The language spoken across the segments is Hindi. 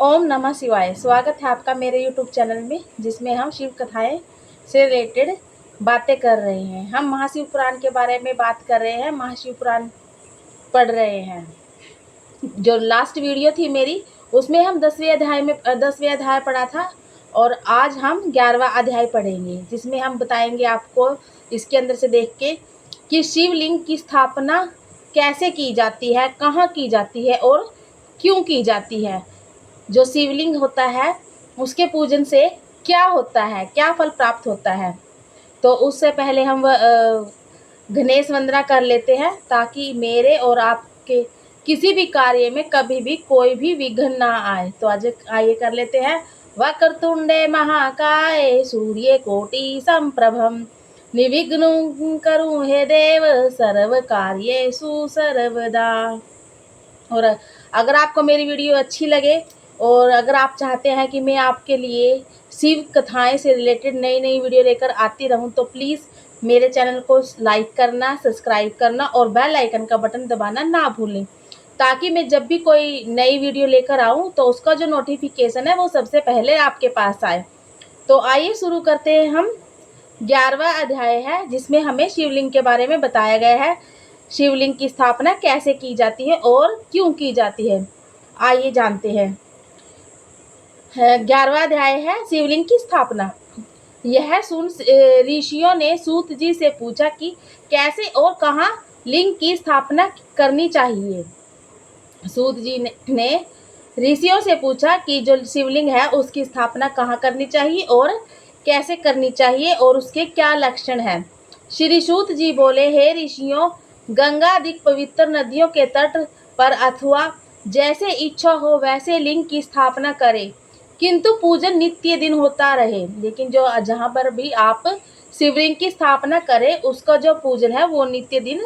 ओम नमः शिवाय। स्वागत है आपका मेरे यूट्यूब चैनल में, जिसमें हम शिव कथाएं से रिलेटेड बातें कर रहे हैं। हम महाशिव पुराण के बारे में बात कर रहे हैं, महाशिव पुराण पढ़ रहे हैं। जो लास्ट वीडियो थी मेरी, उसमें हम 10वें अध्याय पढ़ा था, और आज हम 11वां अध्याय पढ़ेंगे, जिसमें हम बताएंगे आपको इसके अंदर से देख के कि शिवलिंग की स्थापना कैसे की जाती है, कहाँ की जाती है और क्यों की जाती है। जो शिवलिंग होता है उसके पूजन से क्या होता है, क्या फल प्राप्त होता है। तो उससे पहले हम गणेश वंदना कर लेते हैं, ताकि मेरे और आपके किसी भी कार्य में कभी भी कोई भी विघ्न ना आए। तो आज आइए कर लेते हैं। वक्रतुंडे महाकाय सूर्य कोटि संप्रभम निर्विघ्नं करो हे देव सर्व कार्येषु सर्वदा। और अगर आपको मेरी वीडियो अच्छी लगे और अगर आप चाहते हैं कि मैं आपके लिए शिव कथाएं से रिलेटेड नई नई वीडियो लेकर आती रहूं, तो प्लीज़ मेरे चैनल को लाइक करना, सब्सक्राइब करना और बेल आइकन का बटन दबाना ना भूलें, ताकि मैं जब भी कोई नई वीडियो लेकर आऊं तो उसका जो नोटिफिकेशन है वो सबसे पहले आपके पास आए। तो आइए शुरू करते हैं। हम 11वां अध्याय है, जिसमें हमें शिवलिंग के बारे में बताया गया है। शिवलिंग की स्थापना कैसे की जाती है और क्यों की जाती है, आइए जानते हैं। 11वां अध्याय है शिवलिंग की स्थापना। यह सुन ऋषियों ने सूत जी से पूछा कि कैसे और कहाँ लिंग की स्थापना करनी चाहिए। सूत जी ने ऋषियों से पूछा कि जो शिवलिंग है उसकी स्थापना कहाँ करनी चाहिए और कैसे करनी चाहिए और उसके क्या लक्षण हैं। श्री सूत जी बोले, हे ऋषियों, गंगा आदि पवित्र नदियों के तट पर अथवा जैसे इच्छा हो वैसे लिंग की स्थापना करें, किंतु पूजन नित्य दिन होता रहे। लेकिन जो जहाँ पर भी आप शिवलिंग की स्थापना करें, उसका जो पूजन है वो नित्य दिन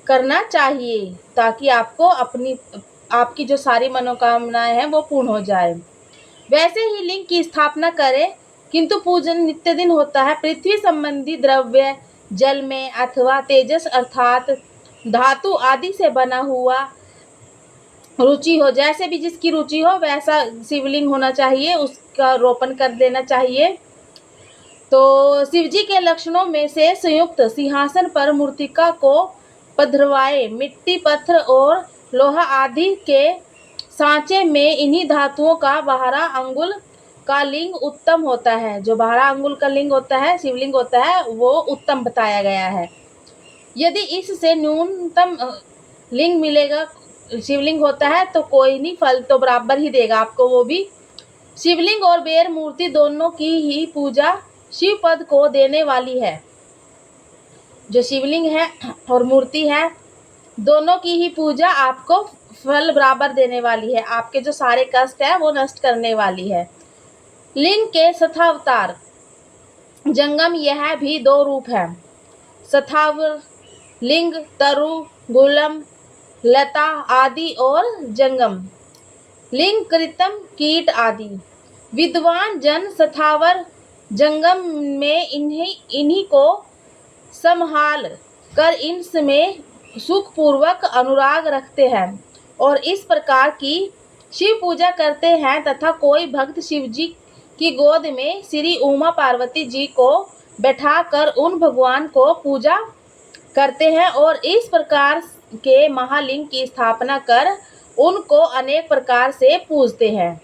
करना चाहिए, ताकि आपकी जो सारी मनोकामनाएं हैं वो पूर्ण हो जाए। वैसे ही लिंग की स्थापना करें, किंतु पूजन नित्य दिन होता है। पृथ्वी संबंधी द्रव्य जल में अथवा तेजस अर्थात धातु आदि से बना हुआ रुचि हो, जैसे भी जिसकी रुचि हो वैसा शिवलिंग होना चाहिए, उसका रोपण कर देना चाहिए। तो शिवजी के लक्षणों में से संयुक्त सिंहासन पर मूर्तिका को पधरवाए, मिट्टी, पत्थर और लोहा आदि के सांचे में इन्हीं धातुओं का 12 अंगुल का लिंग उत्तम होता है। जो 12 अंगुल का लिंग होता है, शिवलिंग होता है, वो उत्तम बताया गया है। यदि इससे न्यूनतम लिंग मिलेगा, शिवलिंग होता है, तो कोई नहीं, फल तो बराबर ही देगा आपको वो भी। शिवलिंग और बेर मूर्ति दोनों की ही पूजा शिव पद को देने वाली है। जो शिवलिंग है और मूर्ति है, दोनों की ही पूजा आपको फल बराबर देने वाली है। आपके जो सारे कष्ट है वो नष्ट करने वाली है। लिंग के सथावतार जंगम, यह भी 2 रूप है। सथावर लिंग तरु, गुलम, लता आदि और जंगम लिंग कृतम, कीट आदि। विद्वान जन सथावर जंगम में इन्हीं को संभाल कर इनमें सुखपूर्वक अनुराग रखते हैं और इस प्रकार की शिव पूजा करते हैं, तथा कोई भक्त शिव जी की गोद में श्री उमा पार्वती जी को बैठाकर उन भगवान को पूजा करते हैं और इस प्रकार के महालिंग की स्थापना कर उनको अनेक प्रकार से पूजते हैं।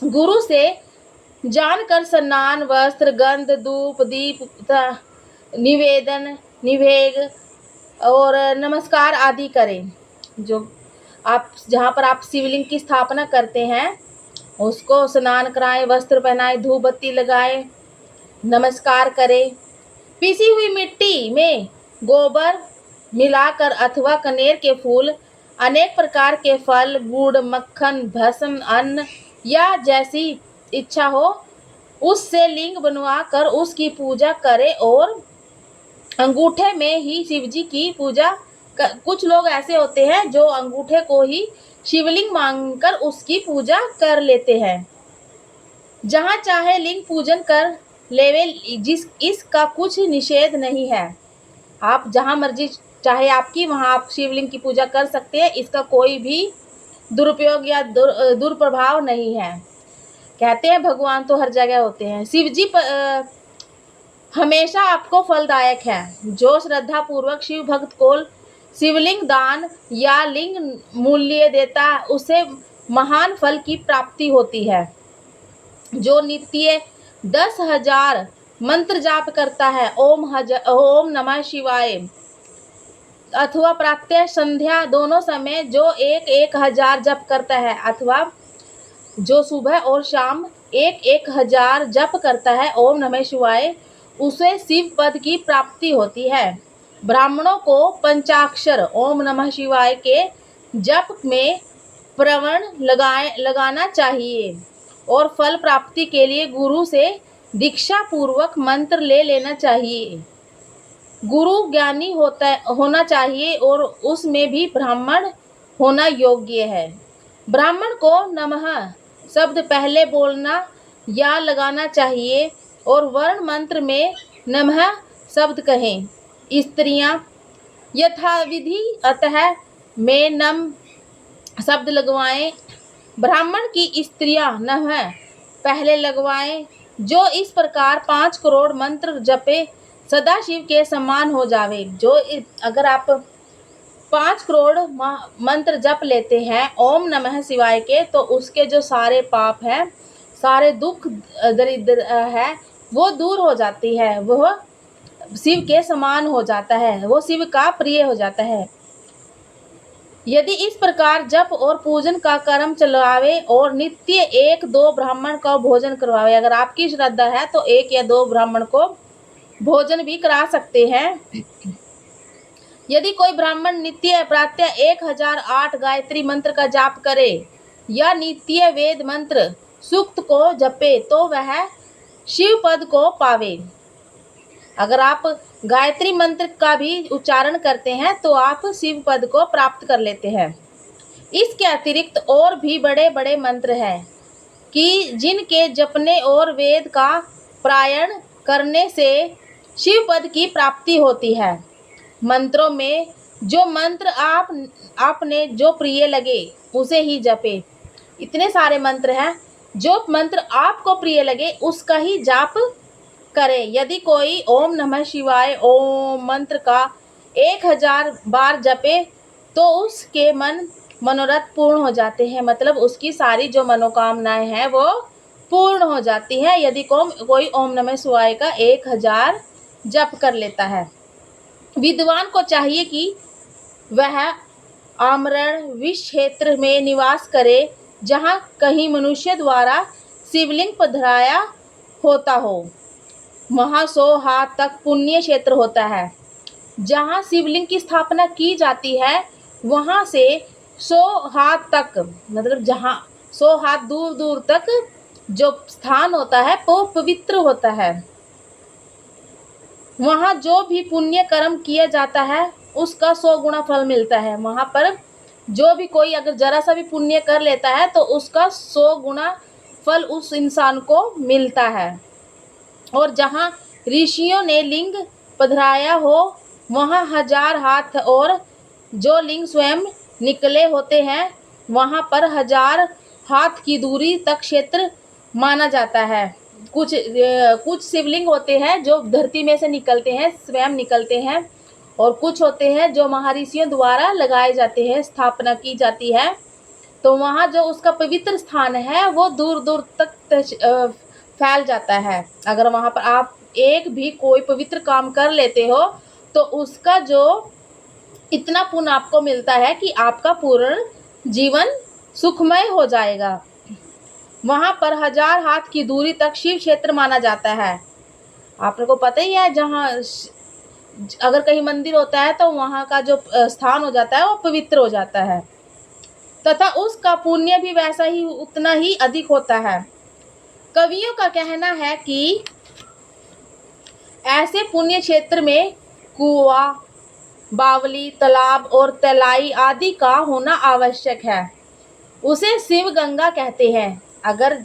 गुरु से जानकर स्नान, वस्त्र, गंध, धूप, दीप, निवेदन, निवेग और नमस्कार आदि करें। जो आप जहाँ पर आप शिवलिंग की स्थापना करते हैं उसको स्नान कराएं, वस्त्र पहनाएं, धूप बत्ती लगाएं, नमस्कार करें। पीसी हुई मिट्टी में गोबर मिलाकर अथवा कनेर के फूल, अनेक प्रकार के फल, गुड़, मक्खन, भस्म, अन्न या जैसी इच्छा हो उससे लिंग बनवा कर उसकी पूजा करें और अंगूठे में ही शिवजी की पूजा कुछ लोग ऐसे होते हैं जो अंगूठे को ही शिवलिंग मानकर उसकी पूजा कर लेते हैं। जहाँ चाहे लिंग पूजन कर लेवे, इसका कुछ निषेध नहीं है। आप जहाँ मर्जी चाहे आपकी, वहाँ आप शिवलिंग की पूजा कर सकते हैं, इसका कोई भी दुरुपयोग या दुष्प्रभाव नहीं है। कहते हैं भगवान तो हर जगह होते हैं। शिव जी हमेशा आपको फलदायक है। जो श्रद्धा पूर्वक शिव भक्त को शिवलिंग दान या लिंग मूल्य देता है उसे महान फल की प्राप्ति होती है। जो नित्य 10,000 मंत्र जाप करता है, ओम नमः शिवाय अथवा प्रातः संध्या दोनों समय जो 1,000 जप करता है, अथवा जो सुबह और शाम 1,000 जप करता है ओम नमः शिवाय, उसे शिव पद की प्राप्ति होती है। ब्राह्मणों को पंचाक्षर ओम नमः शिवाय के जप में प्रवण लगाना चाहिए और फल प्राप्ति के लिए गुरु से दीक्षा पूर्वक मंत्र ले लेना चाहिए। गुरु ज्ञानी होना चाहिए और उसमें भी ब्राह्मण होना योग्य है। ब्राह्मण को नमः शब्द पहले बोलना या लगाना चाहिए और वर्ण मंत्र में नमः शब्द कहें। स्त्रियां यथाविधि अतः में नम शब्द लगवाएं। ब्राह्मण की स्त्रियां नमः पहले लगवाएं। जो इस प्रकार 5 करोड़ मंत्र जपे सदाशिव के समान हो जावे। जो अगर आप 5 करोड़ मंत्र जप लेते हैं ओम नमः शिवाय के, तो उसके जो सारे पाप हैं, सारे दुख दरिद्र है, वो दूर हो जाती है। वह शिव के समान हो जाता है, वो शिव का प्रिय हो जाता है। यदि इस प्रकार जप और पूजन का कर्म चलावे और नित्य 1-2 ब्राह्मण का भोजन करवावे, अगर आपकी श्रद्धा है तो 1 या 2 ब्राह्मण को भोजन भी करा सकते हैं। यदि कोई ब्राह्मण नित्य प्रातः 1,008 गायत्री मंत्र का जाप करे या नित्य वेद मंत्र सूक्त को जपे तो वह शिव पद को पावे। अगर आप गायत्री मंत्र का भी उच्चारण करते हैं तो आप शिव पद को प्राप्त कर लेते हैं। इसके अतिरिक्त और भी बड़े बड़े मंत्र हैं कि जिनके जपने और वेद का पारायण करने से शिव पद की प्राप्ति होती है। मंत्रों में जो मंत्र आपने जो प्रिय लगे उसे ही जपे। इतने सारे मंत्र हैं, जो मंत्र आपको प्रिय लगे उसका ही जाप करें। यदि कोई ओम नमः शिवाय ओम मंत्र का 1,000 बार जपे तो उसके मनोरथ पूर्ण हो जाते हैं, मतलब उसकी सारी जो मनोकामनाएं हैं वो पूर्ण हो जाती है यदि कोई ओम नमः शिवाय का 1,000 जप कर लेता है। विद्वान को चाहिए कि वह आमरण विष क्षेत्र में निवास करे जहाँ कहीं मनुष्य द्वारा शिवलिंग पधराया होता हो। वहाँ 100 हाथ तक पुण्य क्षेत्र होता है। जहाँ शिवलिंग की स्थापना की जाती है वहाँ से 100 हाथ तक, मतलब जहाँ 100 हाथ दूर दूर तक जो स्थान होता है वो पवित्र होता है। वहाँ जो भी पुण्य कर्म किया जाता है उसका 100 गुना फल मिलता है। वहाँ पर जो भी कोई अगर जरा सा भी पुण्य कर लेता है तो उसका 100 गुना फल उस इंसान को मिलता है। और जहाँ ऋषियों ने लिंग पधराया हो वहाँ 1000 हाथ और जो लिंग स्वयं निकले होते हैं वहाँ पर 1000 हाथ की दूरी तक क्षेत्र माना जाता है। कुछ शिवलिंग होते हैं जो धरती में से निकलते हैं, स्वयं निकलते हैं, और कुछ होते हैं जो महर्षियों द्वारा लगाए जाते हैं, स्थापना की जाती है। तो वहाँ जो उसका पवित्र स्थान है वो दूर दूर तक फैल जाता है। अगर वहाँ पर आप एक भी कोई पवित्र काम कर लेते हो तो उसका जो इतना पुण्य आपको मिलता है कि आपका पूर्ण जीवन सुखमय हो जाएगा। वहाँ पर 1000 हाथ की दूरी तक शिव क्षेत्र माना जाता है। आपने को पता ही है, जहाँ अगर कहीं मंदिर होता है तो वहाँ का जो स्थान हो जाता है वो पवित्र हो जाता है, तथा उसका पुण्य भी वैसा ही उतना ही अधिक होता है। कवियों का कहना है कि ऐसे पुण्य क्षेत्र में कुआं, बावली, तालाब और तलाई आदि का होना आवश्यक है। उसे शिव गंगा कहते हैं। अगर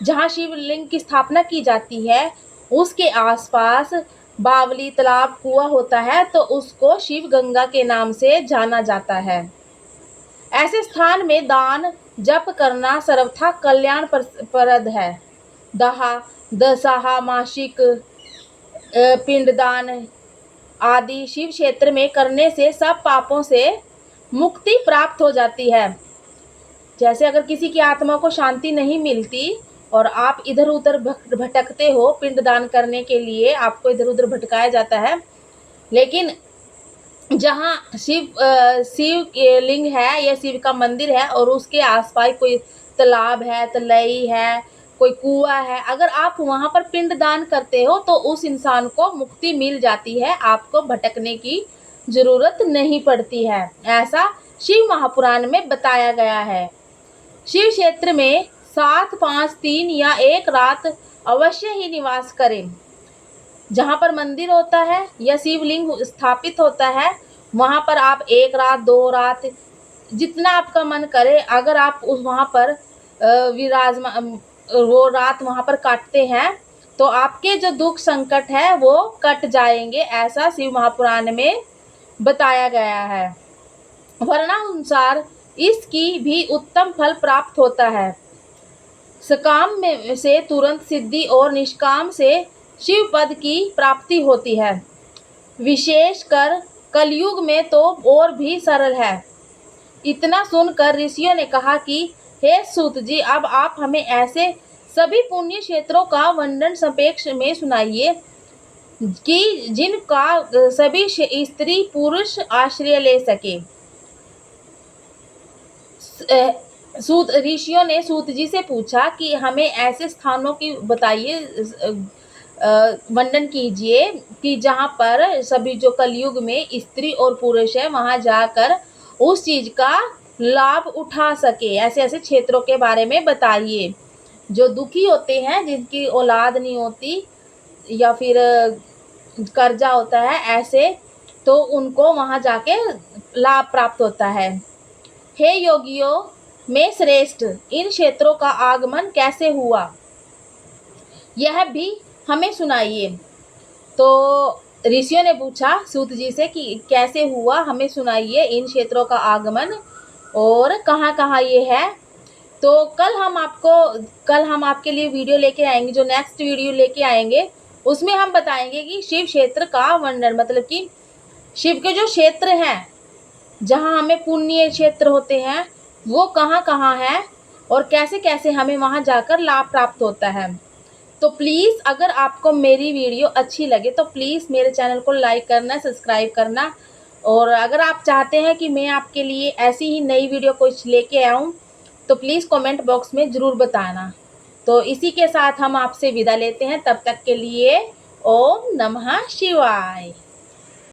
जहाँ शिवलिंग की स्थापना की जाती है उसके आसपास बावली, तालाब, कुआं होता है तो उसको शिव गंगा के नाम से जाना जाता है। ऐसे स्थान में दान जप करना सर्वथा कल्याणप्रद है। दाह, दशहा, मासिक पिंडदान आदि शिव क्षेत्र में करने से सब पापों से मुक्ति प्राप्त हो जाती है। जैसे अगर किसी की आत्मा को शांति नहीं मिलती और आप इधर उधर भटकते हो, पिंडदान करने के लिए आपको इधर उधर भटकाया जाता है, लेकिन जहाँ शिव के लिंग है या शिव का मंदिर है और उसके आसपास कोई तालाब है, तलई है, कोई कुआं है, अगर आप वहाँ पर पिंडदान करते हो तो उस इंसान को मुक्ति मिल जाती है, आपको भटकने की जरूरत नहीं पड़ती है। ऐसा शिव महापुराण में बताया गया है। शिव क्षेत्र में 7, 5, 3 या 1 रात अवश्य ही निवास करें। जहाँ पर मंदिर होता है या शिवलिंग स्थापित होता है वहाँ पर आप 1 रात, 2 रात, जितना आपका मन करे, अगर आप उस वहाँ पर विराजमान वो रात वहाँ पर काटते हैं तो आपके जो दुख संकट है वो कट जाएंगे, ऐसा शिव महापुराण में बताया गया है। वर्णानुसार इसकी भी उत्तम फल प्राप्त होता है। सकाम में से तुरंत सिद्धि और निष्काम से शिव पद की प्राप्ति होती है। विशेषकर कलयुग में तो और भी सरल है। इतना सुनकर ऋषियों ने कहा कि हे सूत जी, अब आप हमें ऐसे सभी पुण्य क्षेत्रों का वर्णन संक्षेप में सुनाइए कि जिनका सभी स्त्री पुरुष आश्रय ले सके। ऋषियों ने सूत जी से पूछा कि हमें ऐसे स्थानों की बताइए, वर्णन कीजिए कि जहाँ पर सभी जो कलयुग में स्त्री और पुरुष है वहाँ जाकर उस चीज का लाभ उठा सके। ऐसे ऐसे क्षेत्रों के बारे में बताइए। जो दुखी होते हैं, जिनकी औलाद नहीं होती या फिर कर्जा होता है, ऐसे तो उनको वहाँ जाके लाभ प्राप्त होता है। हे योगियों में श्रेष्ठ, इन क्षेत्रों का आगमन कैसे हुआ यह भी हमें सुनाइए। तो ऋषियों ने पूछा सूत जी से कि कैसे हुआ, हमें सुनाइए इन क्षेत्रों का आगमन और कहाँ कहाँ ये है। तो कल हम आपके लिए वीडियो लेके आएंगे, जो नेक्स्ट वीडियो लेके आएंगे उसमें हम बताएंगे कि शिव क्षेत्र का वर्णन, मतलब कि शिव के जो क्षेत्र हैं जहाँ हमें पुण्य क्षेत्र होते हैं वो कहाँ कहाँ है और कैसे कैसे हमें वहाँ जाकर लाभ प्राप्त होता है। तो प्लीज़ अगर आपको मेरी वीडियो अच्छी लगे तो प्लीज़ मेरे चैनल को लाइक करना, सब्सक्राइब करना, और अगर आप चाहते हैं कि मैं आपके लिए ऐसी ही नई वीडियो कुछ लेके आऊँ तो प्लीज़ कमेंट बॉक्स में ज़रूर बताना। तो इसी के साथ हम आपसे विदा लेते हैं, तब तक के लिए ओम नमः शिवाय।